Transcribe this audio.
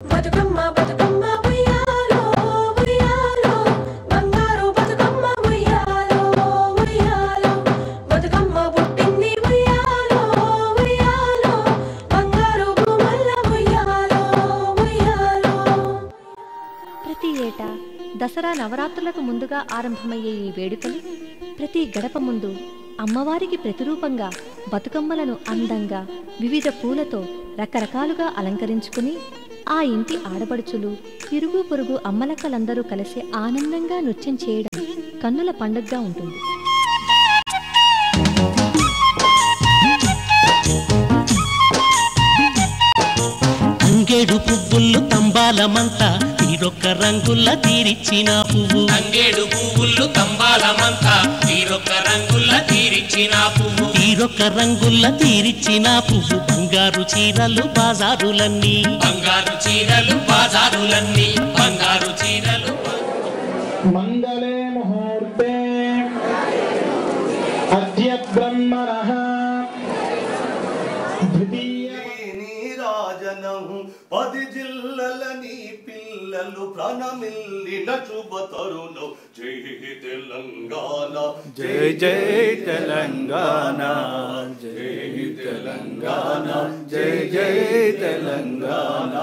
బతుకమ్మ బతుకమ్మ ఉయ్యాలో ఉయ్యాలో బంగారు బతుకమ్మ ఉయ్యాలో ఉయ్యాలో బతుకమ్మ పుట్టింది ఉయ్యాలో ఉయ్యాలో బంగారు గుమ్మల ఉయ్యాలో ఉయ్యాలో. ప్రతి ఏటా దసరా నవరాత్రులకు ముందుగా ఆరంభమయ్యే ఈ వేడుకలు ప్రతి గడప ముందు అమ్మవారికి ప్రతిరూపంగా బతుకమ్మలను అందంగా వివిధ పూలతో రకరకాలుగా అలంకరించుకుని ఆ ఇంటి ఆడపడుచులు ఇరుగు పొరుగు అమ్మలక్కలందరూ కలిసి ఆనందంగా నృత్యం చేయడం కన్నుల పండుగగా ఉంటుంది. అంగేడు పువ్వులు తంబాలమంతా తీరొక్క రంగుల్ల తీరిచ్చిన పువ్వు. అంగేడు పువ్వులు తంబాలమంతా తీరొక్క రంగుల్ల తీరిచ్చిన పువ్వు. తీరొక్క రంగుల్ల తీరిచ్చిన పువ్వు. బంగారు చీరలు బాజారులన్నీ బంగారు చీరలు బాజారులన్నీ బంగారు చీరలు. మంగళే ముహూర్తే అద్య బ్రహ్మణః రాజనము 10 జిల్లలని పిల్లలు ప్రాణమిల్లిన శుభ తరుణం. జై తెలంగాణ జై జై తెలంగాణ జై తెలంగాణ జై జై తెలంగాణ.